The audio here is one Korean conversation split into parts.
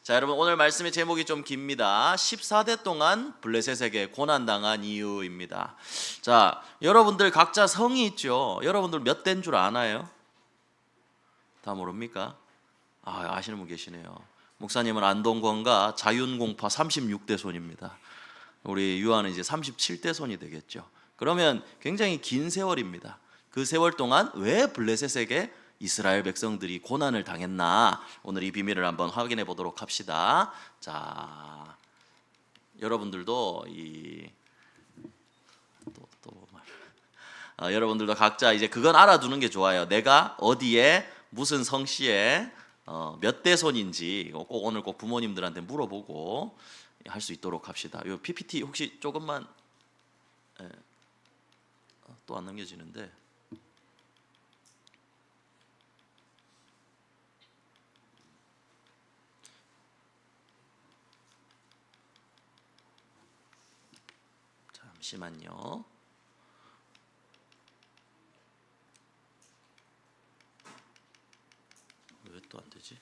자, 여러분 오늘 말씀의 제목이 좀 깁니다. 14대 동안 블레셋에게 고난당한 이유입니다. 자, 여러분들 각자 성이 있죠. 여러분들 몇 대인 줄 아나요? 다 모릅니까? 아시는 분 계시네요. 목사님은 안동권과 자윤공파 36대 손입니다. 우리 유아는 이제 37대 손이 되겠죠. 그러면 굉장히 긴 세월입니다. 그 세월 동안 왜 블레셋에게 이스라엘 백성들이 고난을 당했나, 오늘 이 비밀을 한번 확인해 보도록 합시다. 자, 여러분들도 여러분들도 각자 이제 그건 알아두는 게 좋아요. 내가 어디에 무슨 성씨에 몇 대 손인지 꼭 오늘 꼭 부모님들한테 물어보고 할 수 있도록 합시다. 이 PPT 혹시 조금만 또 안 넘겨지는데. 잠시만요. 왜 또 안 되지?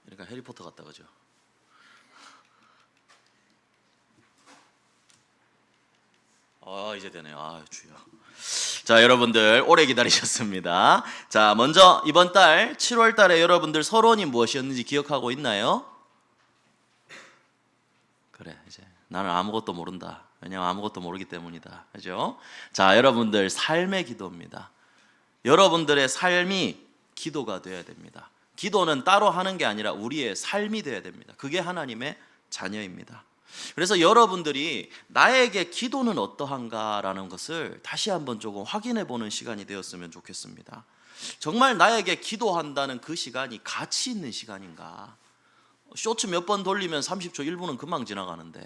그러니까 해리포터 같다, 그죠? 이제 되네요. 주여. 자, 여러분들 오래 기다리셨습니다. 자, 먼저 이번 달 7월 달에 여러분들 서론이 무엇이었는지 기억하고 있나요? 그래, 이제 나는 아무것도 모른다. 왜냐하면 아무것도 모르기 때문이다. 그죠? 자, 여러분들 삶의 기도입니다. 여러분들의 삶이 기도가 되어야 됩니다. 기도는 따로 하는 게 아니라 우리의 삶이 되어야 됩니다. 그게 하나님의 자녀입니다. 그래서 여러분들이 나에게 기도는 어떠한가라는 것을 다시 한번 조금 확인해 보는 시간이 되었으면 좋겠습니다. 정말 나에게 기도한다는 그 시간이 가치 있는 시간인가? 쇼츠 몇 번 돌리면 30초 1분은 금방 지나가는데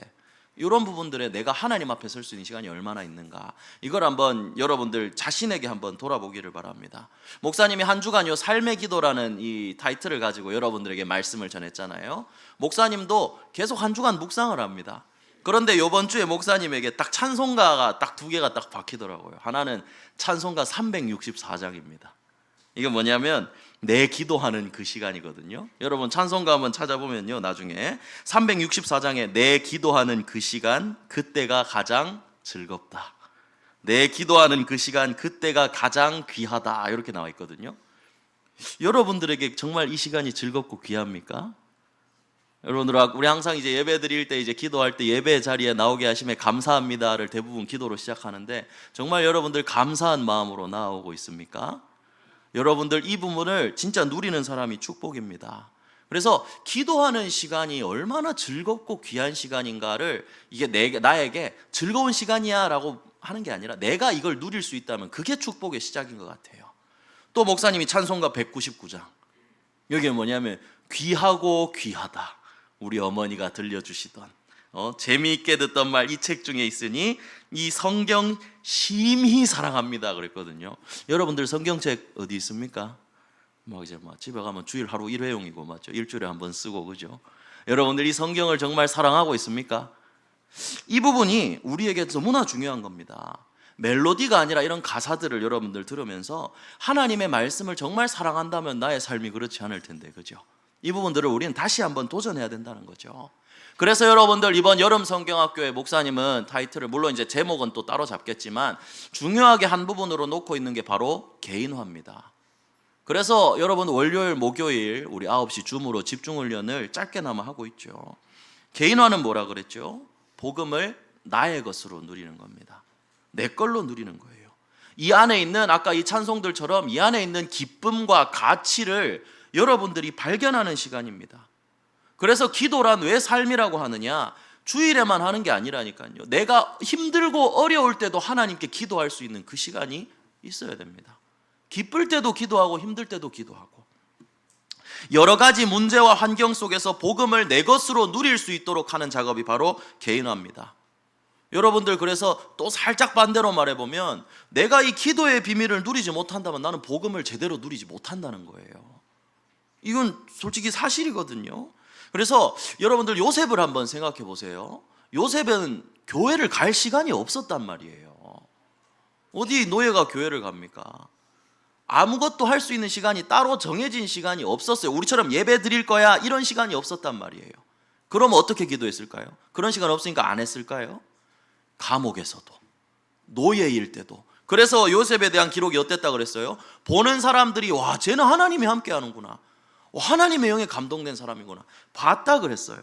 이런 부분들에 내가 하나님 앞에 설 수 있는 시간이 얼마나 있는가, 이걸 한번 여러분들 자신에게 한번 돌아보기를 바랍니다. 목사님이 한 주간 요 삶의 기도라는 이 타이틀을 가지고 여러분들에게 말씀을 전했잖아요. 목사님도 계속 한 주간 묵상을 합니다. 그런데 이번 주에 목사님에게 딱 찬송가가 딱 두 개가 딱 박히더라고요. 하나는 찬송가 364장입니다. 이게 뭐냐면 내 기도하는 그 시간이거든요. 여러분 찬송가 한번 찾아보면요, 나중에 364장에 내 기도하는 그 시간, 그때가 가장 즐겁다. 내 기도하는 그 시간, 그때가 가장 귀하다. 이렇게 나와 있거든요. 여러분들에게 정말 이 시간이 즐겁고 귀합니까? 여러분들, 우리 항상 이제 예배 드릴 때, 이제 기도할 때 예배 자리에 나오게 하심에 감사합니다를 대부분 기도로 시작하는데, 정말 여러분들 감사한 마음으로 나오고 있습니까? 여러분들 이 부분을 진짜 누리는 사람이 축복입니다. 그래서 기도하는 시간이 얼마나 즐겁고 귀한 시간인가를, 이게 나에게 즐거운 시간이야 라고 하는 게 아니라 내가 이걸 누릴 수 있다면 그게 축복의 시작인 것 같아요. 또 목사님이 찬송가 199장, 여기에 뭐냐면 귀하고 귀하다, 우리 어머니가 들려주시던 재미있게 듣던 말 이 책 중에 있으니 이 성경 심히 사랑합니다 그랬거든요. 여러분들 성경책 어디 있습니까? 이제 집에 가면 주일 하루 1회용이고 맞죠? 일주일에 한 번 쓰고, 그죠? 여러분들 이 성경을 정말 사랑하고 있습니까? 이 부분이 우리에게 너무나 중요한 겁니다. 멜로디가 아니라 이런 가사들을 여러분들 들으면서 하나님의 말씀을 정말 사랑한다면 나의 삶이 그렇지 않을 텐데, 그죠? 이 부분들을 우리는 다시 한번 도전해야 된다는 거죠. 그래서 여러분들 이번 여름 성경학교의 목사님은 타이틀을, 물론 이제 제목은 또 따로 잡겠지만 중요하게 한 부분으로 놓고 있는 게 바로 개인화입니다. 그래서 여러분 월요일 목요일 우리 9시 줌으로 집중훈련을 짧게나마 하고 있죠. 개인화는 뭐라 그랬죠? 복음을 나의 것으로 누리는 겁니다. 내 걸로 누리는 거예요. 이 안에 있는, 아까 이 찬송들처럼 이 안에 있는 기쁨과 가치를 여러분들이 발견하는 시간입니다. 그래서 기도란 왜 삶이라고 하느냐? 주일에만 하는 게 아니라니까요. 내가 힘들고 어려울 때도 하나님께 기도할 수 있는 그 시간이 있어야 됩니다. 기쁠 때도 기도하고 힘들 때도 기도하고, 여러 가지 문제와 환경 속에서 복음을 내 것으로 누릴 수 있도록 하는 작업이 바로 개인화입니다. 여러분들, 그래서 또 살짝 반대로 말해보면 내가 이 기도의 비밀을 누리지 못한다면 나는 복음을 제대로 누리지 못한다는 거예요. 이건 솔직히 사실이거든요. 그래서 여러분들 요셉을 한번 생각해 보세요. 요셉은 교회를 갈 시간이 없었단 말이에요. 어디 노예가 교회를 갑니까? 아무것도 할 수 있는 시간이 따로 정해진 시간이 없었어요. 우리처럼 예배 드릴 거야 이런 시간이 없었단 말이에요. 그럼 어떻게 기도했을까요? 그런 시간 없으니까 안 했을까요? 감옥에서도, 노예일 때도. 그래서 요셉에 대한 기록이 어땠다 그랬어요? 보는 사람들이 와, 쟤는 하나님이 함께 하는구나, 하나님의 영에 감동된 사람이구나, 봤다 그랬어요.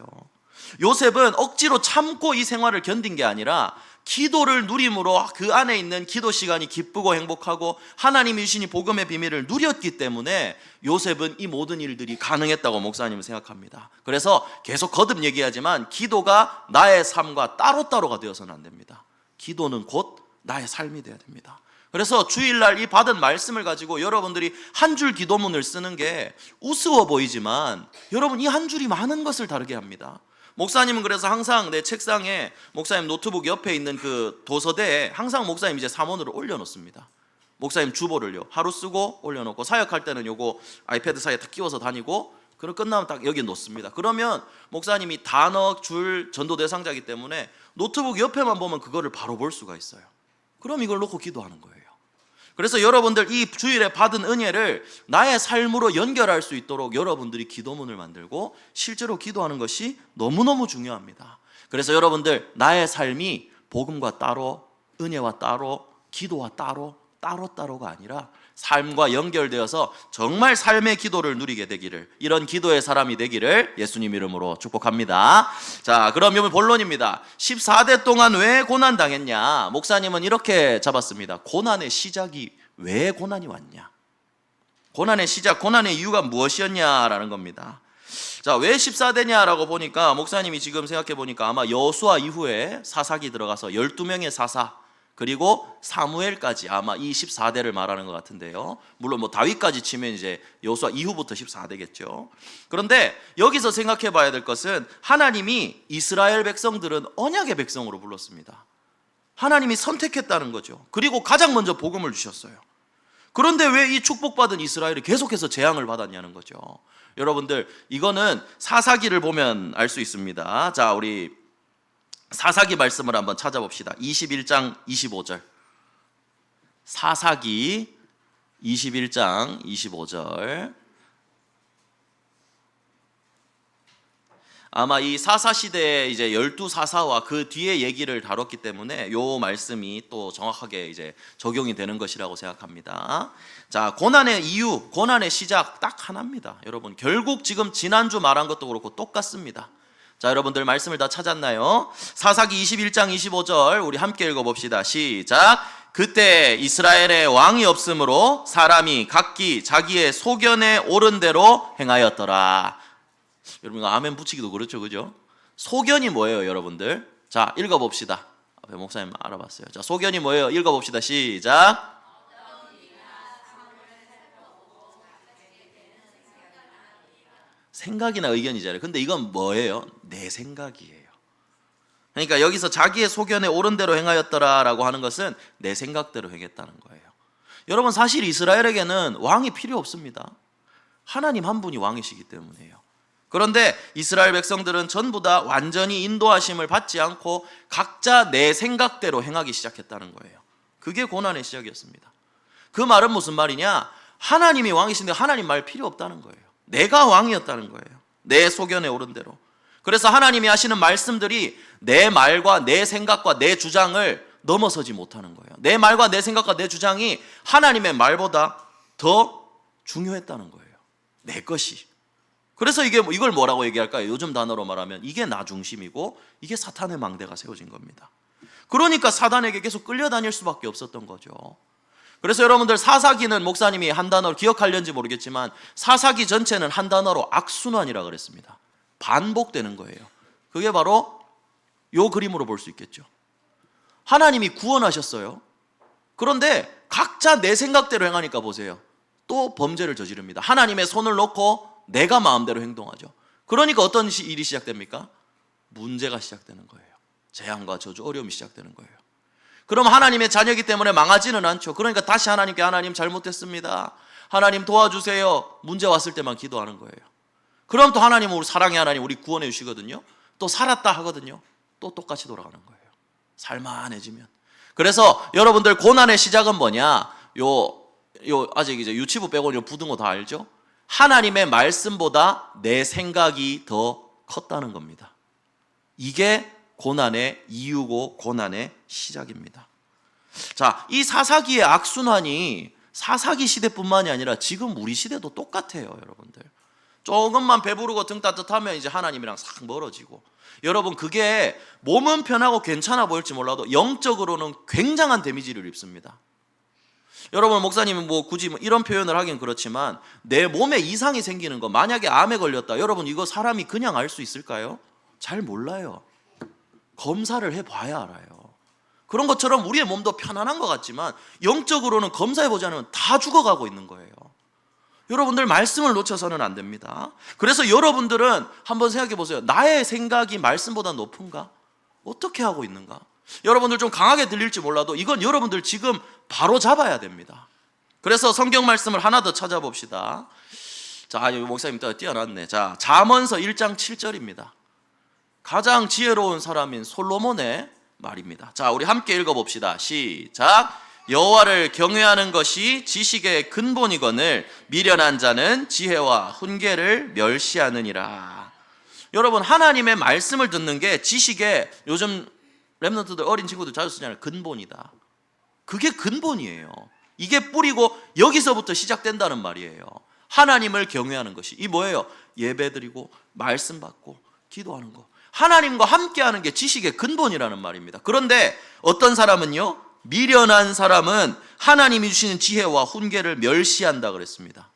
요셉은 억지로 참고 이 생활을 견딘 게 아니라 기도를 누림으로 그 안에 있는 기도 시간이 기쁘고 행복하고 하나님이 주신 이 복음의 비밀을 누렸기 때문에 요셉은 이 모든 일들이 가능했다고 목사님은 생각합니다. 그래서 계속 거듭 얘기하지만 기도가 나의 삶과 따로따로가 되어서는 안 됩니다. 기도는 곧 나의 삶이 되어야 됩니다. 그래서 주일날 이 받은 말씀을 가지고 여러분들이 한 줄 기도문을 쓰는 게 우스워 보이지만 여러분 이 한 줄이 많은 것을 다르게 합니다. 목사님은 그래서 항상 내 책상에 목사님 노트북 옆에 있는 그 도서대에 항상 목사님 이제 삼원으로 올려놓습니다. 목사님 주보를요 하루 쓰고 올려놓고 사역할 때는 요거 아이패드 사이에 딱 끼워서 다니고 그럼 끝나면 딱 여기 놓습니다. 그러면 목사님이 단어, 줄, 전도 대상자이기 때문에 노트북 옆에만 보면 그거를 바로 볼 수가 있어요. 그럼 이걸 놓고 기도하는 거예요. 그래서 여러분들 이 주일에 받은 은혜를 나의 삶으로 연결할 수 있도록 여러분들이 기도문을 만들고 실제로 기도하는 것이 너무너무 중요합니다. 그래서 여러분들 나의 삶이 복음과 따로, 은혜와 따로, 기도와 따로, 따로따로가 아니라 삶과 연결되어서 정말 삶의 기도를 누리게 되기를, 이런 기도의 사람이 되기를 예수님 이름으로 축복합니다. 자, 그럼 여러분 본론입니다. 14대 동안 왜 고난 당했냐? 목사님은 이렇게 잡았습니다. 고난의 시작이 왜 고난이 왔냐? 고난의 시작, 고난의 이유가 무엇이었냐라는 겁니다. 자, 왜 14대냐라고 보니까 목사님이 지금 생각해 보니까 아마 여호수아 이후에 사사기 들어가서 12명의 사사 그리고 사무엘까지 아마 이 14대를 말하는 것 같은데요. 물론 뭐 다윗까지 치면 이제 여호수아 이후부터 14대겠죠. 그런데 여기서 생각해 봐야 될 것은 하나님이 이스라엘 백성들은 언약의 백성으로 불렀습니다. 하나님이 선택했다는 거죠. 그리고 가장 먼저 복음을 주셨어요. 그런데 왜 이 축복받은 이스라엘이 계속해서 재앙을 받았냐는 거죠. 여러분들 이거는 사사기를 보면 알 수 있습니다. 자, 우리 사사기 말씀을 한번 찾아봅시다. 21장 25절. 사사기 21장 25절. 아마 이 사사 시대에 이제 12사사와 그 뒤에 얘기를 다뤘기 때문에 요 말씀이 또 정확하게 이제 적용이 되는 것이라고 생각합니다. 자, 고난의 이유, 고난의 시작 딱 하나입니다. 여러분, 결국 지금 지난주 말한 것도 그렇고 똑같습니다. 자, 여러분들 말씀을 다 찾았나요? 사사기 21장 25절 우리 함께 읽어봅시다. 시작. 그때 이스라엘에 왕이 없으므로 사람이 각기 자기의 소견에 옳은 대로 행하였더라. 여러분 아멘 붙이기도 그렇죠, 그죠? 소견이 뭐예요, 여러분들? 자, 읽어봅시다. 앞에 목사님 알아봤어요. 자, 소견이 뭐예요? 읽어봅시다. 시작. 생각이나 의견이잖아요. 근데 이건 뭐예요? 내 생각이에요. 그러니까 여기서 자기의 소견에 옳은 대로 행하였더라라고 하는 것은 내 생각대로 행했다는 거예요. 여러분 사실 이스라엘에게는 왕이 필요 없습니다. 하나님 한 분이 왕이시기 때문에요. 그런데 이스라엘 백성들은 전부 다 완전히 인도하심을 받지 않고 각자 내 생각대로 행하기 시작했다는 거예요. 그게 고난의 시작이었습니다. 그 말은 무슨 말이냐? 하나님이 왕이신데 하나님 말 필요 없다는 거예요. 내가 왕이었다는 거예요. 내 소견에 옳은 대로. 그래서 하나님이 하시는 말씀들이 내 말과 내 생각과 내 주장을 넘어서지 못하는 거예요. 내 말과 내 생각과 내 주장이 하나님의 말보다 더 중요했다는 거예요. 내 것이. 그래서 이걸 뭐라고 얘기할까요? 요즘 단어로 말하면 이게 나 중심이고 이게 사탄의 망대가 세워진 겁니다. 그러니까 사단에게 계속 끌려다닐 수밖에 없었던 거죠. 그래서 여러분들 사사기는 목사님이 한 단어로 기억하려는지 모르겠지만 사사기 전체는 한 단어로 악순환이라 그랬습니다. 반복되는 거예요. 그게 바로 요 그림으로 볼 수 있겠죠. 하나님이 구원하셨어요. 그런데 각자 내 생각대로 행하니까 보세요. 또 범죄를 저지릅니다. 하나님의 손을 놓고 내가 마음대로 행동하죠. 그러니까 어떤 일이 시작됩니까? 문제가 시작되는 거예요. 재앙과 저주, 어려움이 시작되는 거예요. 그럼 하나님의 자녀이기 때문에 망하지는 않죠. 그러니까 다시 하나님께 하나님 잘못했습니다. 하나님 도와주세요. 문제 왔을 때만 기도하는 거예요. 그럼 또 하나님은 우리 사랑의 하나님 우리 구원해 주시거든요. 또 살았다 하거든요. 또 똑같이 돌아가는 거예요. 살만해지면. 그래서 여러분들 고난의 시작은 뭐냐? 아직 이제 유치부 빼고는 부등호 다 알죠? 하나님의 말씀보다 내 생각이 더 컸다는 겁니다. 이게 고난의 이유고 고난의 시작입니다. 자, 이 사사기의 악순환이 사사기 시대뿐만이 아니라 지금 우리 시대도 똑같아요, 여러분들. 조금만 배부르고 등 따뜻하면 이제 하나님이랑 싹 멀어지고. 여러분, 그게 몸은 편하고 괜찮아 보일지 몰라도 영적으로는 굉장한 데미지를 입습니다. 여러분, 목사님은 굳이 이런 표현을 하긴 그렇지만 내 몸에 이상이 생기는 거, 만약에 암에 걸렸다, 여러분 이거 사람이 그냥 알 수 있을까요? 잘 몰라요. 검사를 해봐야 알아요. 그런 것처럼 우리의 몸도 편안한 것 같지만 영적으로는 검사해보지 않으면 다 죽어가고 있는 거예요. 여러분들 말씀을 놓쳐서는 안 됩니다. 그래서 여러분들은 한번 생각해 보세요. 나의 생각이 말씀보다 높은가? 어떻게 하고 있는가? 여러분들 좀 강하게 들릴지 몰라도 이건 여러분들 지금 바로 잡아야 됩니다. 그래서 성경 말씀을 하나 더 찾아봅시다. 자, 목사님 또 띄어놨네. 자, 잠언서 1장 7절입니다. 가장 지혜로운 사람인 솔로몬의 말입니다. 자, 우리 함께 읽어봅시다. 시작. 여호와를 경외하는 것이 지식의 근본이거늘 미련한 자는 지혜와 훈계를 멸시하느니라. 여러분, 하나님의 말씀을 듣는 게 지식의, 요즘 랩런트들 어린 친구들 자주 쓰잖아요. 근본이다. 그게 근본이에요. 이게 뿌리고 여기서부터 시작된다는 말이에요. 하나님을 경외하는 것이. 이 뭐예요? 예배드리고 말씀 받고 기도하는 거. 하나님과 함께하는 게 지식의 근본이라는 말입니다. 그런데 어떤 사람은요, 미련한 사람은 하나님이 주시는 지혜와 훈계를 멸시한다 그랬습니다.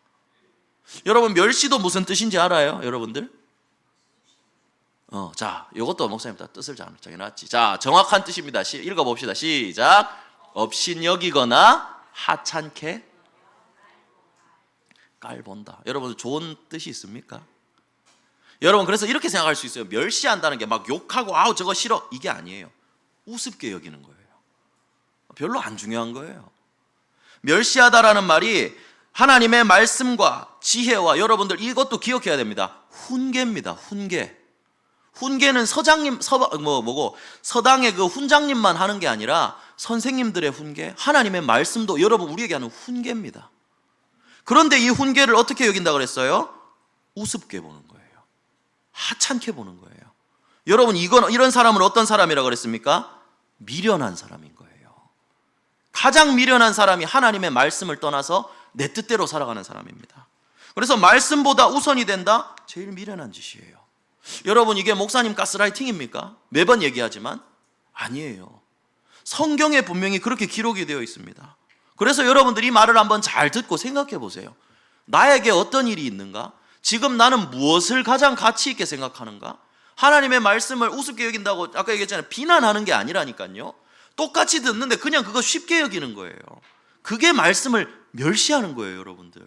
여러분, 멸시도 무슨 뜻인지 알아요, 여러분들? 자, 이것도 목사님 다 뜻을 잘 정해놨지. 자, 정확한 뜻입니다. 읽어봅시다. 시작. 업신여기거나 하찮게 깔본다. 여러분, 좋은 뜻이 있습니까? 여러분, 그래서 이렇게 생각할 수 있어요. 멸시한다는 게 막 욕하고 아우 저거 싫어, 이게 아니에요. 우습게 여기는 거예요. 별로 안 중요한 거예요. 멸시하다라는 말이 하나님의 말씀과 지혜와, 여러분들 이것도 기억해야 됩니다. 훈계입니다. 훈계. 훈계는 서당의 그 훈장님만 하는 게 아니라 선생님들의 훈계, 하나님의 말씀도 여러분 우리에게 하는 훈계입니다. 그런데 이 훈계를 어떻게 여긴다 그랬어요? 우습게 보는 거예요. 하찮게 보는 거예요. 여러분, 이런 사람은 어떤 사람이라고 그랬습니까? 미련한 사람인 거예요. 가장 미련한 사람이 하나님의 말씀을 떠나서 내 뜻대로 살아가는 사람입니다. 그래서 말씀보다 우선이 된다? 제일 미련한 짓이에요. 여러분, 이게 목사님 가스라이팅입니까? 매번 얘기하지만 아니에요. 성경에 분명히 그렇게 기록이 되어 있습니다. 그래서 여러분들이 이 말을 한번 잘 듣고 생각해 보세요. 나에게 어떤 일이 있는가? 지금 나는 무엇을 가장 가치 있게 생각하는가? 하나님의 말씀을 우습게 여긴다고 아까 얘기했잖아요. 비난하는 게 아니라니까요. 똑같이 듣는데 그냥 그거 쉽게 여기는 거예요. 그게 말씀을 멸시하는 거예요, 여러분들.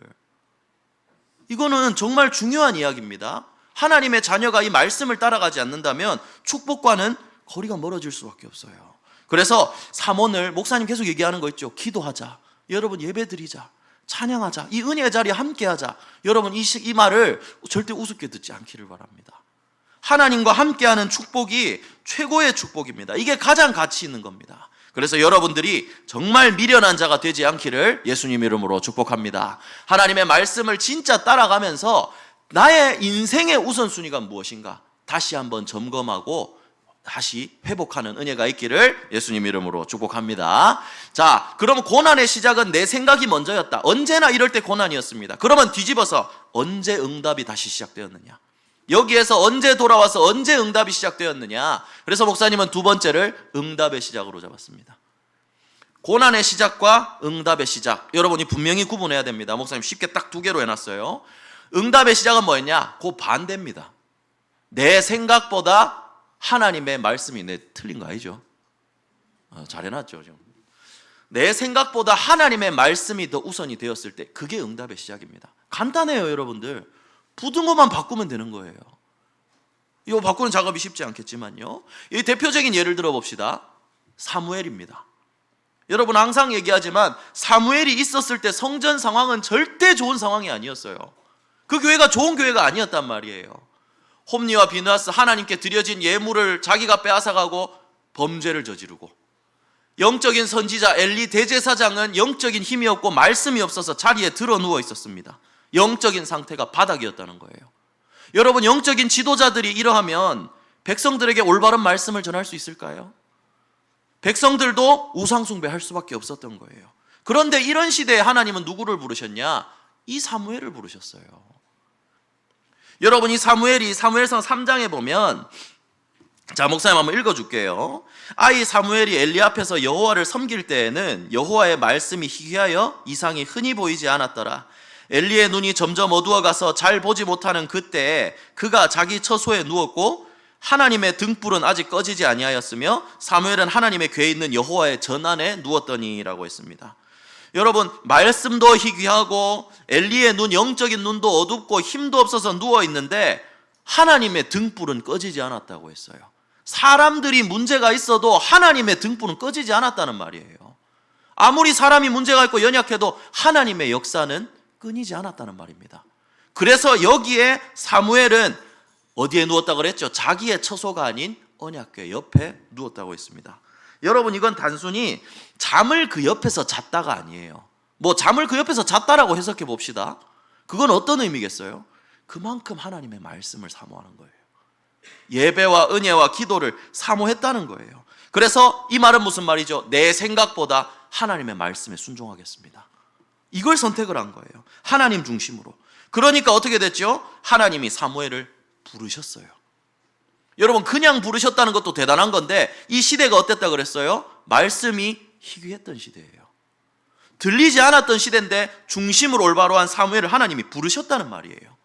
이거는 정말 중요한 이야기입니다. 하나님의 자녀가 이 말씀을 따라가지 않는다면 축복과는 거리가 멀어질 수밖에 없어요. 그래서 삼원을 목사님 계속 얘기하는 거 있죠. 기도하자. 여러분, 예배드리자. 찬양하자. 이 은혜의 자리에 함께하자. 여러분, 이 말을 절대 우습게 듣지 않기를 바랍니다. 하나님과 함께하는 축복이 최고의 축복입니다. 이게 가장 가치 있는 겁니다. 그래서 여러분들이 정말 미련한 자가 되지 않기를 예수님 이름으로 축복합니다. 하나님의 말씀을 진짜 따라가면서 나의 인생의 우선순위가 무엇인가 다시 한번 점검하고 다시 회복하는 은혜가 있기를 예수님 이름으로 축복합니다. 자, 그럼 고난의 시작은 내 생각이 먼저였다. 언제나 이럴 때 고난이었습니다. 그러면 뒤집어서 언제 응답이 다시 시작되었느냐? 여기에서 언제 돌아와서 언제 응답이 시작되었느냐? 그래서 목사님은 두 번째를 응답의 시작으로 잡았습니다. 고난의 시작과 응답의 시작, 여러분이 분명히 구분해야 됩니다. 목사님 쉽게 딱 두 개로 해놨어요. 응답의 시작은 뭐였냐? 그 반대입니다. 내 생각보다 하나님의 말씀이 틀린 거 아니죠? 잘 해놨죠 지금. 내 생각보다 하나님의 말씀이 더 우선이 되었을 때 그게 응답의 시작입니다. 간단해요, 여러분들. 부등호만 바꾸면 되는 거예요. 이거 바꾸는 작업이 쉽지 않겠지만요. 이 대표적인 예를 들어봅시다. 사무엘입니다. 여러분, 항상 얘기하지만 사무엘이 있었을 때 성전 상황은 절대 좋은 상황이 아니었어요. 그 교회가 좋은 교회가 아니었단 말이에요. 홈리와 비느하스 하나님께 드려진 예물을 자기가 빼앗아가고 범죄를 저지르고, 영적인 선지자 엘리 대제사장은 영적인 힘이 없고 말씀이 없어서 자리에 들어 누워 있었습니다. 영적인 상태가 바닥이었다는 거예요. 여러분, 영적인 지도자들이 이러하면 백성들에게 올바른 말씀을 전할 수 있을까요? 백성들도 우상숭배할 수밖에 없었던 거예요. 그런데 이런 시대에 하나님은 누구를 부르셨냐? 이 사무엘을 부르셨어요. 여러분, 이 사무엘이 사무엘상 3장에 보면, 자, 목사님 한번 읽어줄게요. 아이 사무엘이 엘리 앞에서 여호와를 섬길 때에는 여호와의 말씀이 희귀하여 이상이 흔히 보이지 않았더라. 엘리의 눈이 점점 어두워가서 잘 보지 못하는 그때에 그가 자기 처소에 누웠고 하나님의 등불은 아직 꺼지지 아니하였으며 사무엘은 하나님의 궤에 있는 여호와의 전안에 누웠더니라고 했습니다. 여러분, 말씀도 희귀하고 엘리의 눈, 영적인 눈도 어둡고 힘도 없어서 누워있는데 하나님의 등불은 꺼지지 않았다고 했어요. 사람들이 문제가 있어도 하나님의 등불은 꺼지지 않았다는 말이에요. 아무리 사람이 문제가 있고 연약해도 하나님의 역사는 끊이지 않았다는 말입니다. 그래서 여기에 사무엘은 어디에 누웠다고 그랬죠? 자기의 처소가 아닌 언약궤 옆에 누웠다고 했습니다. 여러분, 이건 단순히 잠을 그 옆에서 잤다가 아니에요. 뭐 잠을 그 옆에서 잤다라고 해석해 봅시다. 그건 어떤 의미겠어요? 그만큼 하나님의 말씀을 사모하는 거예요. 예배와 은혜와 기도를 사모했다는 거예요. 그래서 이 말은 무슨 말이죠? 내 생각보다 하나님의 말씀에 순종하겠습니다. 이걸 선택을 한 거예요. 하나님 중심으로. 그러니까 어떻게 됐죠? 하나님이 사무엘을 부르셨어요. 여러분, 그냥 부르셨다는 것도 대단한 건데 이 시대가 어땠다 그랬어요? 말씀이 희귀했던 시대예요. 들리지 않았던 시대인데 중심으로 올바로 한 사무엘을 하나님이 부르셨다는 말이에요.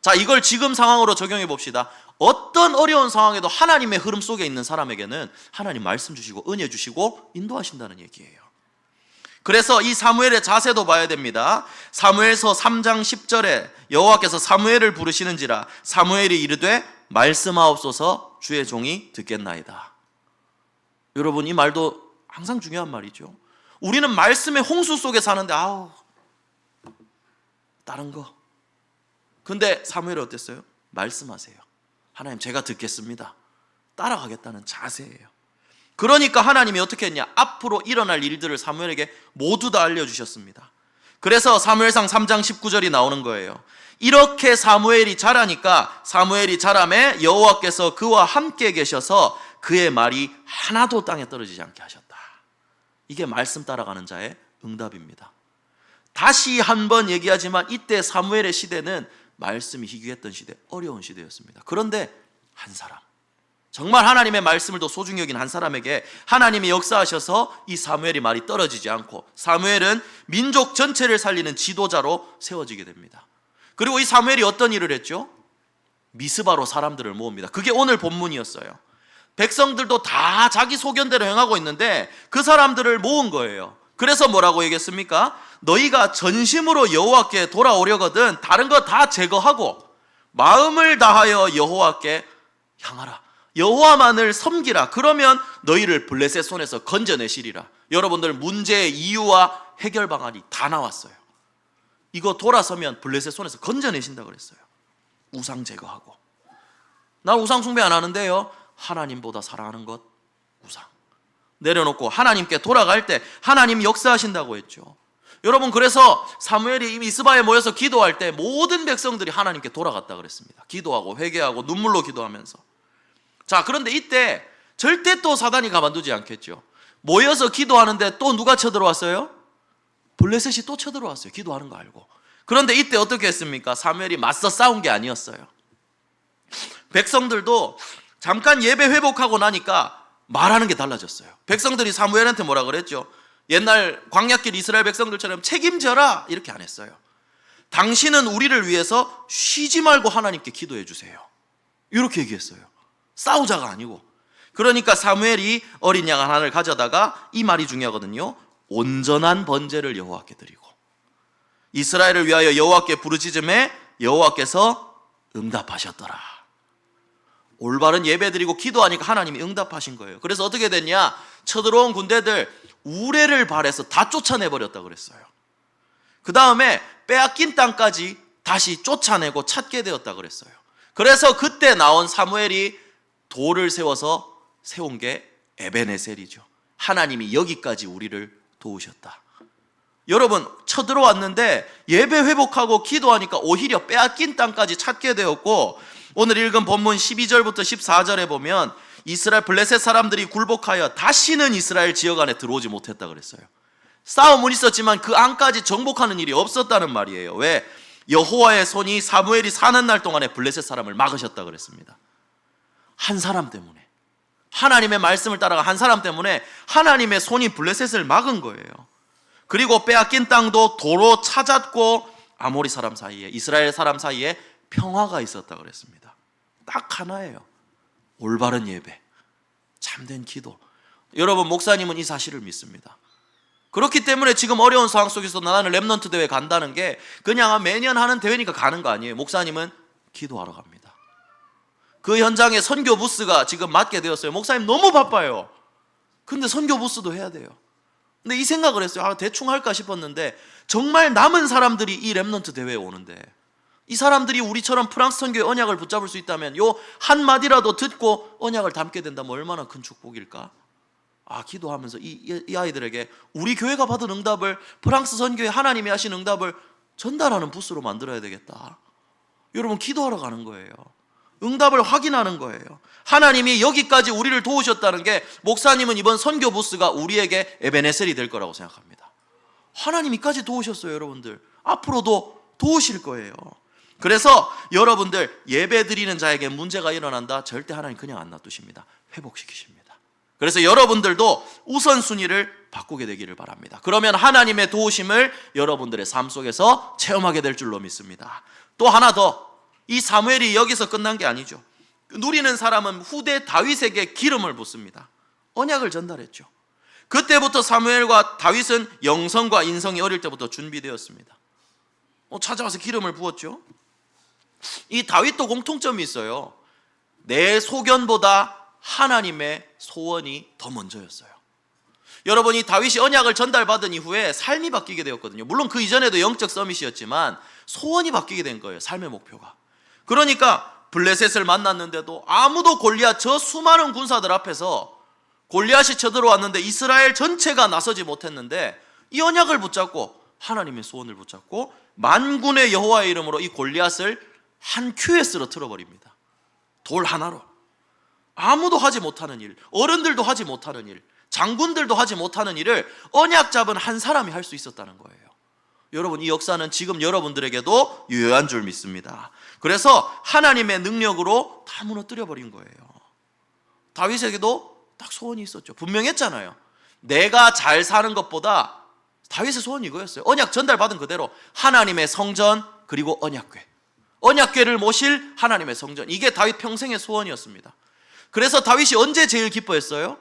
자, 이걸 지금 상황으로 적용해 봅시다. 어떤 어려운 상황에도 하나님의 흐름 속에 있는 사람에게는 하나님 말씀 주시고 은혜 주시고 인도하신다는 얘기예요. 그래서 이 사무엘의 자세도 봐야 됩니다. 사무엘서 3장 10절에 여호와께서 사무엘을 부르시는지라 사무엘이 이르되 말씀하옵소서 주의 종이 듣겠나이다. 여러분, 이 말도 항상 중요한 말이죠. 우리는 말씀의 홍수 속에 사는데 다른 거. 근데 사무엘이 어땠어요? 말씀하세요. 하나님, 제가 듣겠습니다. 따라가겠다는 자세예요. 그러니까 하나님이 어떻게 했냐? 앞으로 일어날 일들을 사무엘에게 모두 다 알려주셨습니다. 그래서 사무엘상 3장 19절이 나오는 거예요. 이렇게 사무엘이 자라니까 사무엘이 자라매 여호와께서 그와 함께 계셔서 그의 말이 하나도 땅에 떨어지지 않게 하셨다. 이게 말씀 따라가는 자의 응답입니다. 다시 한번 얘기하지만 이때 사무엘의 시대는 말씀이 희귀했던 시대, 어려운 시대였습니다. 그런데 한 사람, 정말 하나님의 말씀을 더 소중히 여긴 한 사람에게 하나님이 역사하셔서 이 사무엘이 말이 떨어지지 않고 사무엘은 민족 전체를 살리는 지도자로 세워지게 됩니다. 그리고 이 사무엘이 어떤 일을 했죠? 미스바로 사람들을 모읍니다. 그게 오늘 본문이었어요. 백성들도 다 자기 소견대로 행하고 있는데 그 사람들을 모은 거예요. 그래서 뭐라고 얘기했습니까? 너희가 전심으로 여호와께 돌아오려거든 다른 거 다 제거하고 마음을 다하여 여호와께 향하라. 여호와만을 섬기라. 그러면 너희를 블레셋 손에서 건져내시리라. 여러분들, 문제의 이유와 해결 방안이 다 나왔어요. 이거 돌아서면 블레셋 손에서 건져내신다 그랬어요. 우상 제거하고. 난 우상 숭배 안 하는데요. 하나님보다 사랑하는 것 우상 내려놓고 하나님께 돌아갈 때 하나님 역사하신다고 했죠. 여러분, 그래서 사무엘이 미스바에 모여서 기도할 때 모든 백성들이 하나님께 돌아갔다 그랬습니다. 기도하고 회개하고 눈물로 기도하면서. 자, 그런데 이때 절대 또 사단이 가만두지 않겠죠. 모여서 기도하는데 또 누가 쳐들어왔어요? 블레셋이 또 쳐들어왔어요. 기도하는 거 알고. 그런데 이때 어떻게 했습니까? 사무엘이 맞서 싸운 게 아니었어요. 백성들도 잠깐 예배 회복하고 나니까 말하는 게 달라졌어요. 백성들이 사무엘한테 뭐라 그랬죠? 옛날 광야길 이스라엘 백성들처럼 책임져라 이렇게 안 했어요. 당신은 우리를 위해서 쉬지 말고 하나님께 기도해 주세요. 이렇게 얘기했어요. 싸우자가 아니고. 그러니까 사무엘이 어린 양 하나를 가져다가 이 말이 중요하거든요. 온전한 번제를 여호와께 드리고 이스라엘을 위하여 여호와께 부르짖음에 여호와께서 응답하셨더라. 올바른 예배 드리고 기도하니까 하나님이 응답하신 거예요. 그래서 어떻게 됐냐? 쳐들어온 군대들 우레를 발해서 다 쫓아내버렸다 그랬어요. 그 다음에 빼앗긴 땅까지 다시 쫓아내고 찾게 되었다 그랬어요. 그래서 그때 나온 사무엘이 돌을 세워서 세운 게 에베네셀이죠. 하나님이 여기까지 우리를 도우셨다. 여러분, 쳐들어왔는데 예배 회복하고 기도하니까 오히려 빼앗긴 땅까지 찾게 되었고, 오늘 읽은 본문 12절부터 14절에 보면 이스라엘 블레셋 사람들이 굴복하여 다시는 이스라엘 지역 안에 들어오지 못했다 그랬어요. 싸움은 있었지만 그 안까지 정복하는 일이 없었다는 말이에요. 왜? 여호와의 손이 사무엘이 사는 날 동안에 블레셋 사람을 막으셨다 그랬습니다. 한 사람 때문에, 하나님의 말씀을 따라가 한 사람 때문에 하나님의 손이 블레셋을 막은 거예요. 그리고 빼앗긴 땅도 도로 찾았고 아모리 사람 사이에, 이스라엘 사람 사이에 평화가 있었다 그랬습니다. 딱 하나예요. 올바른 예배, 참된 기도. 여러분, 목사님은 이 사실을 믿습니다. 그렇기 때문에 지금 어려운 상황 속에서 나는 렘넌트 대회 간다는 게 그냥 매년 하는 대회니까 가는 거 아니에요. 목사님은 기도하러 갑니다. 그 현장에 선교 부스가 지금 맡게 되었어요. 목사님 너무 바빠요. 근데 선교 부스도 해야 돼요. 근데 이 생각을 했어요. 대충 할까 싶었는데 정말 남은 사람들이 이 렘넌트 대회에 오는데, 이 사람들이 우리처럼 프랑스 선교의 언약을 붙잡을 수 있다면 요 한마디라도 듣고 언약을 담게 된다면 얼마나 큰 축복일까? 기도하면서 이 아이들에게 우리 교회가 받은 응답을, 프랑스 선교에 하나님이 하신 응답을 전달하는 부스로 만들어야 되겠다. 여러분, 기도하러 가는 거예요. 응답을 확인하는 거예요. 하나님이 여기까지 우리를 도우셨다는 게, 목사님은 이번 선교 부스가 우리에게 에베네셀이 될 거라고 생각합니다. 하나님이까지 도우셨어요. 여러분들 앞으로도 도우실 거예요. 그래서 여러분들, 예배 드리는 자에게 문제가 일어난다, 절대 하나님 그냥 안 놔두십니다. 회복시키십니다. 그래서 여러분들도 우선순위를 바꾸게 되기를 바랍니다. 그러면 하나님의 도우심을 여러분들의 삶 속에서 체험하게 될 줄로 믿습니다. 또 하나 더, 이 사무엘이 여기서 끝난 게 아니죠. 누리는 사람은 후대 다윗에게 기름을 붓습니다. 언약을 전달했죠. 그때부터 사무엘과 다윗은 영성과 인성이 어릴 때부터 준비되었습니다. 찾아와서 기름을 부었죠. 이 다윗도 공통점이 있어요. 내 소견보다 하나님의 소원이 더 먼저였어요. 여러분, 이 다윗이 언약을 전달받은 이후에 삶이 바뀌게 되었거든요. 물론 그 이전에도 영적 서밋이었지만 소원이 바뀌게 된 거예요. 삶의 목표가. 그러니까 블레셋을 만났는데도 아무도 골리앗, 저 수많은 군사들 앞에서 골리앗이 쳐들어왔는데 이스라엘 전체가 나서지 못했는데, 이 언약을 붙잡고 하나님의 소원을 붙잡고 만군의 여호와의 이름으로 이 골리앗을 한 큐에 쓰러뜨려 버립니다. 돌 하나로. 아무도 하지 못하는 일, 어른들도 하지 못하는 일, 장군들도 하지 못하는 일을 언약 잡은 한 사람이 할 수 있었다는 거예요. 여러분, 이 역사는 지금 여러분들에게도 유효한 줄 믿습니다. 그래서 하나님의 능력으로 다 무너뜨려 버린 거예요. 다윗에게도 딱 소원이 있었죠. 분명했잖아요. 내가 잘 사는 것보다, 다윗의 소원이 이거였어요. 언약 전달받은 그대로 하나님의 성전, 그리고 언약궤, 언약궤를 모실 하나님의 성전, 이게 다윗 평생의 소원이었습니다. 그래서 다윗이 언제 제일 기뻐했어요?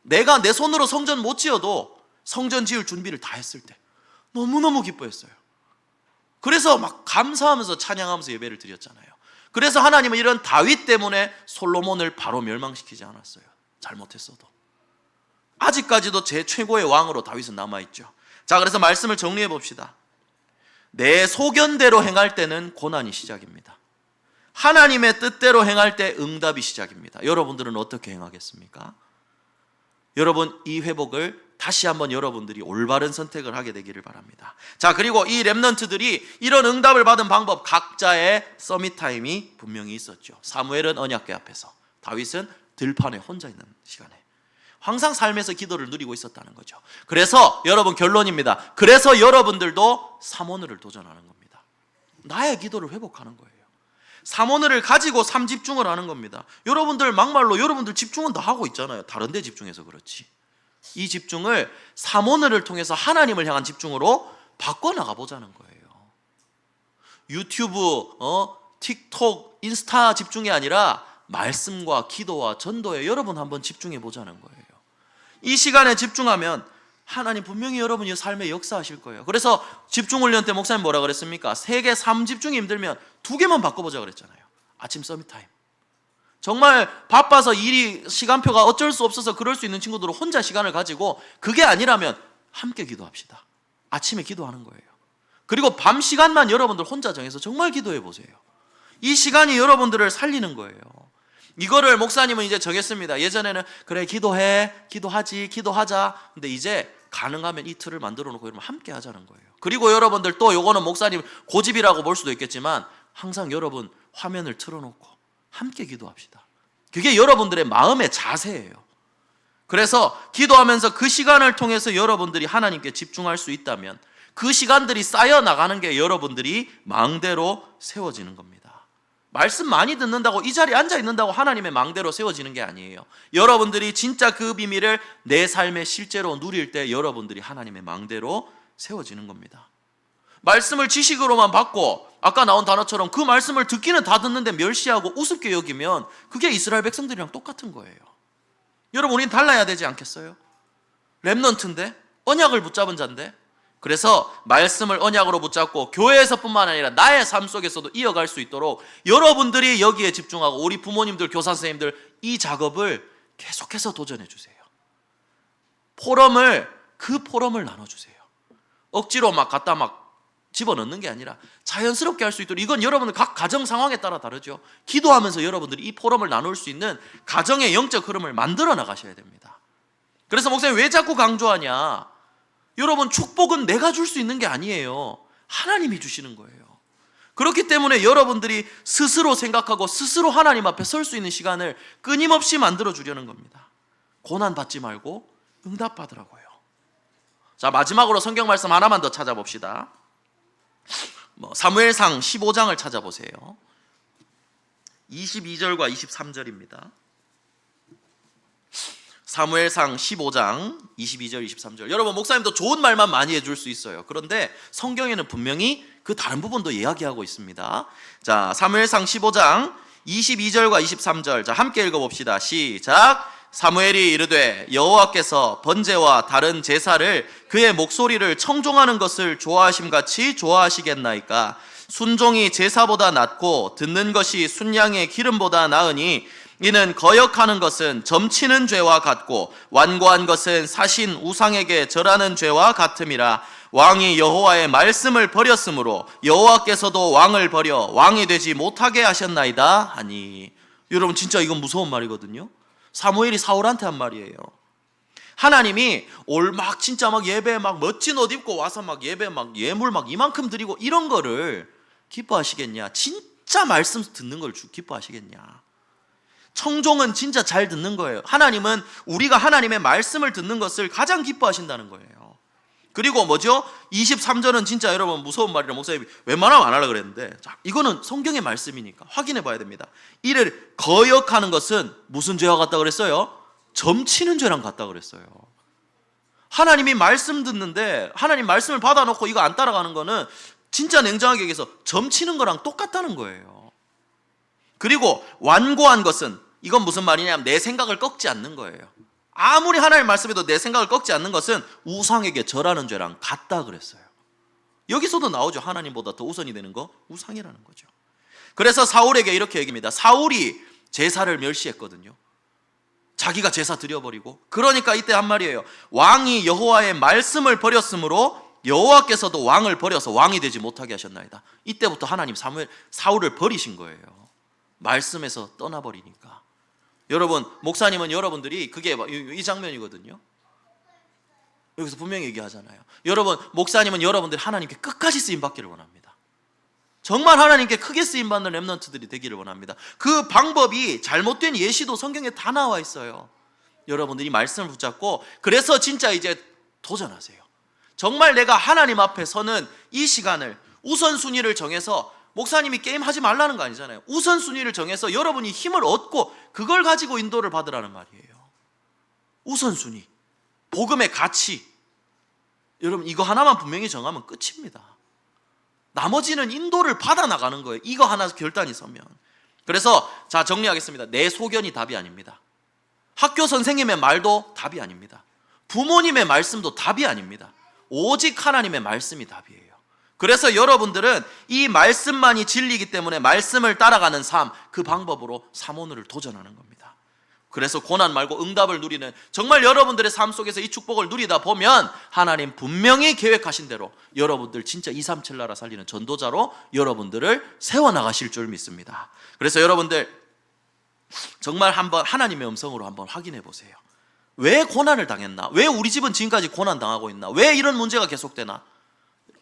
내가 내 손으로 성전 못 지어도 성전 지을 준비를 다 했을 때 너무너무 기뻐했어요. 그래서 막 감사하면서 찬양하면서 예배를 드렸잖아요. 그래서 하나님은 이런 다윗 때문에 솔로몬을 바로 멸망시키지 않았어요. 잘못했어도. 아직까지도 제 최고의 왕으로 다윗은 남아있죠. 자, 그래서 말씀을 정리해 봅시다. 내 소견대로 행할 때는 고난이 시작입니다. 하나님의 뜻대로 행할 때 응답이 시작입니다. 여러분들은 어떻게 행하겠습니까? 여러분, 이 회복을 다시 한번 여러분들이 올바른 선택을 하게 되기를 바랍니다. 자, 그리고 이 렘넌트들이 이런 응답을 받은 방법, 각자의 서밋 타임이 분명히 있었죠. 사무엘은 언약궤 앞에서, 다윗은 들판에 혼자 있는 시간에 항상 삶에서 기도를 누리고 있었다는 거죠. 그래서 여러분, 결론입니다. 그래서 여러분들도 삼오늘을 도전하는 겁니다. 나의 기도를 회복하는 거예요. 삼오늘을 가지고 삼집중을 하는 겁니다. 여러분들 막말로 여러분들 집중은 다 하고 있잖아요. 다른 데 집중해서 그렇지. 이 집중을 삼오늘을 통해서 하나님을 향한 집중으로 바꿔나가 보자는 거예요. 유튜브, 틱톡, 인스타 집중이 아니라 말씀과 기도와 전도에 여러분 한번 집중해 보자는 거예요. 이 시간에 집중하면 하나님 분명히 여러분의 삶에 역사하실 거예요. 그래서 집중훈련 때 목사님 뭐라 그랬습니까? 3개, 3집중이 힘들면 2개만 바꿔보자 그랬잖아요. 아침 서밋타임. 정말 바빠서 일이, 시간표가 어쩔 수 없어서 그럴 수 있는 친구들은 혼자 시간을 가지고, 그게 아니라면 함께 기도합시다. 아침에 기도하는 거예요. 그리고 밤 시간만 여러분들 혼자 정해서 정말 기도해 보세요. 이 시간이 여러분들을 살리는 거예요. 이거를 목사님은 이제 정했습니다. 예전에는 그래 기도해, 기도하지, 기도하자. 근데 이제 가능하면 이틀을 만들어 놓고 여러분 함께 하자는 거예요. 그리고 여러분들 또 요거는 목사님 고집이라고 볼 수도 있겠지만 항상 여러분 화면을 틀어놓고 함께 기도합시다. 그게 여러분들의 마음의 자세예요. 그래서 기도하면서 그 시간을 통해서 여러분들이 하나님께 집중할 수 있다면 그 시간들이 쌓여 나가는 게 여러분들이 망대로 세워지는 겁니다. 말씀 많이 듣는다고 이 자리에 앉아 있는다고 하나님의 망대로 세워지는 게 아니에요. 여러분들이 진짜 그 비밀을 내 삶에 실제로 누릴 때 여러분들이 하나님의 망대로 세워지는 겁니다. 말씀을 지식으로만 받고 아까 나온 단어처럼 그 말씀을 듣기는 다 듣는데 멸시하고 우습게 여기면 그게 이스라엘 백성들이랑 똑같은 거예요. 여러분 우린 달라야 되지 않겠어요? 렘넌트인데 언약을 붙잡은 자인데 그래서 말씀을 언약으로 붙잡고 교회에서뿐만 아니라 나의 삶 속에서도 이어갈 수 있도록 여러분들이 여기에 집중하고 우리 부모님들, 교사 선생님들 이 작업을 계속해서 도전해 주세요. 그 포럼을 나눠주세요. 억지로 막 갖다 막 집어넣는 게 아니라 자연스럽게 할 수 있도록 이건 여러분들 각 가정 상황에 따라 다르죠. 기도하면서 여러분들이 이 포럼을 나눌 수 있는 가정의 영적 흐름을 만들어 나가셔야 됩니다. 그래서 목사님 왜 자꾸 강조하냐? 여러분 축복은 내가 줄 수 있는 게 아니에요. 하나님이 주시는 거예요. 그렇기 때문에 여러분들이 스스로 생각하고 스스로 하나님 앞에 설 수 있는 시간을 끊임없이 만들어 주려는 겁니다. 고난 받지 말고 응답 받으라고요. 자, 마지막으로 성경 말씀 하나만 더 찾아봅시다. 사무엘상 15장을 찾아보세요. 22절과 23절입니다. 사무엘상 15장 22절 23절. 여러분 목사님도 좋은 말만 많이 해줄 수 있어요. 그런데 성경에는 분명히 그 다른 부분도 이야기하고 있습니다. 자, 사무엘상 15장 22절과 23절. 자, 함께 읽어봅시다. 시작. 사무엘이 이르되 여호와께서 번제와 다른 제사를 그의 목소리를 청종하는 것을 좋아하심같이 좋아하시겠나이까. 순종이 제사보다 낫고 듣는 것이 순양의 기름보다 나으니 이는 거역하는 것은 점치는 죄와 같고 완고한 것은 사신 우상에게 절하는 죄와 같음이라. 왕이 여호와의 말씀을 버렸으므로 여호와께서도 왕을 버려 왕이 되지 못하게 하셨나이다 하니. 여러분 진짜 이건 무서운 말이거든요. 사무엘이 사울한테 한 말이에요. 하나님이 막 진짜 막 예배 막 멋진 옷 입고 와서 막 예배 막 예물 막 이만큼 드리고 이런 거를 기뻐하시겠냐? 진짜 말씀 듣는 걸 기뻐하시겠냐? 청종은 진짜 잘 듣는 거예요. 하나님은 우리가 하나님의 말씀을 듣는 것을 가장 기뻐하신다는 거예요. 그리고 뭐죠? 23절은 진짜 여러분 무서운 말이라 목사님이 웬만하면 안 하려고 그랬는데, 자, 이거는 성경의 말씀이니까 확인해 봐야 됩니다. 이를 거역하는 것은 무슨 죄와 같다 그랬어요? 점치는 죄랑 같다 그랬어요. 하나님이 말씀 듣는데 하나님 말씀을 받아놓고 이거 안 따라가는 거는 진짜 냉정하게 얘기해서 점치는 거랑 똑같다는 거예요. 그리고 완고한 것은, 이건 무슨 말이냐면 내 생각을 꺾지 않는 거예요. 아무리 하나님 말씀해도 내 생각을 꺾지 않는 것은 우상에게 절하는 죄랑 같다 그랬어요. 여기서도 나오죠. 하나님보다 더 우선이 되는 거 우상이라는 거죠. 그래서 사울에게 이렇게 얘기합니다. 사울이 제사를 멸시했거든요. 자기가 제사 드려버리고. 그러니까 이때 한 말이에요. 왕이 여호와의 말씀을 버렸으므로 여호와께서도 왕을 버려서 왕이 되지 못하게 하셨나이다. 이때부터 하나님 사울을 버리신 거예요. 말씀에서 떠나버리니까. 여러분 목사님은 여러분들이 그게 이 장면이거든요. 여기서 분명히 얘기하잖아요. 여러분 목사님은 여러분들이 하나님께 끝까지 쓰임받기를 원합니다. 정말 하나님께 크게 쓰임받는 렘넌트들이 되기를 원합니다. 그 방법이 잘못된 예시도 성경에 다 나와 있어요. 여러분들이 말씀을 붙잡고 그래서 진짜 이제 도전하세요. 정말 내가 하나님 앞에 서는 이 시간을 우선순위를 정해서, 목사님이 게임하지 말라는 거 아니잖아요. 우선순위를 정해서 여러분이 힘을 얻고 그걸 가지고 인도를 받으라는 말이에요. 우선순위, 복음의 가치. 여러분 이거 하나만 분명히 정하면 끝입니다. 나머지는 인도를 받아나가는 거예요. 이거 하나 결단이 서면. 그래서 자 정리하겠습니다. 내 소견이 답이 아닙니다. 학교 선생님의 말도 답이 아닙니다. 부모님의 말씀도 답이 아닙니다. 오직 하나님의 말씀이 답이에요. 그래서 여러분들은 이 말씀만이 진리이기 때문에 말씀을 따라가는 삶, 그 방법으로 사모늘을 도전하는 겁니다. 그래서 고난 말고 응답을 누리는, 정말 여러분들의 삶 속에서 이 축복을 누리다 보면 하나님 분명히 계획하신 대로 여러분들 진짜 237 나라 살리는 전도자로 여러분들을 세워나가실 줄 믿습니다. 그래서 여러분들 정말 한번 하나님의 음성으로 한번 확인해 보세요. 왜 고난을 당했나? 왜 우리 집은 지금까지 고난 당하고 있나? 왜 이런 문제가 계속되나?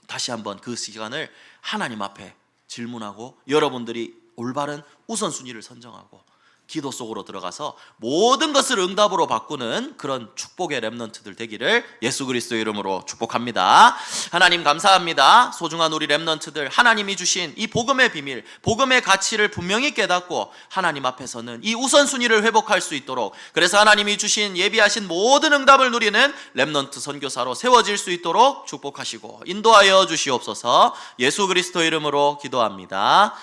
다시 한번 그 시간을 하나님 앞에 질문하고 여러분들이 올바른 우선순위를 선정하고 기도 속으로 들어가서 모든 것을 응답으로 바꾸는 그런 축복의 렘넌트들 되기를 예수 그리스도의 이름으로 축복합니다. 하나님 감사합니다. 소중한 우리 렘넌트들, 하나님이 주신 이 복음의 비밀, 복음의 가치를 분명히 깨닫고 하나님 앞에서는 이 우선순위를 회복할 수 있도록, 그래서 하나님이 주신 예비하신 모든 응답을 누리는 렘넌트 선교사로 세워질 수 있도록 축복하시고 인도하여 주시옵소서. 예수 그리스도의 이름으로 기도합니다.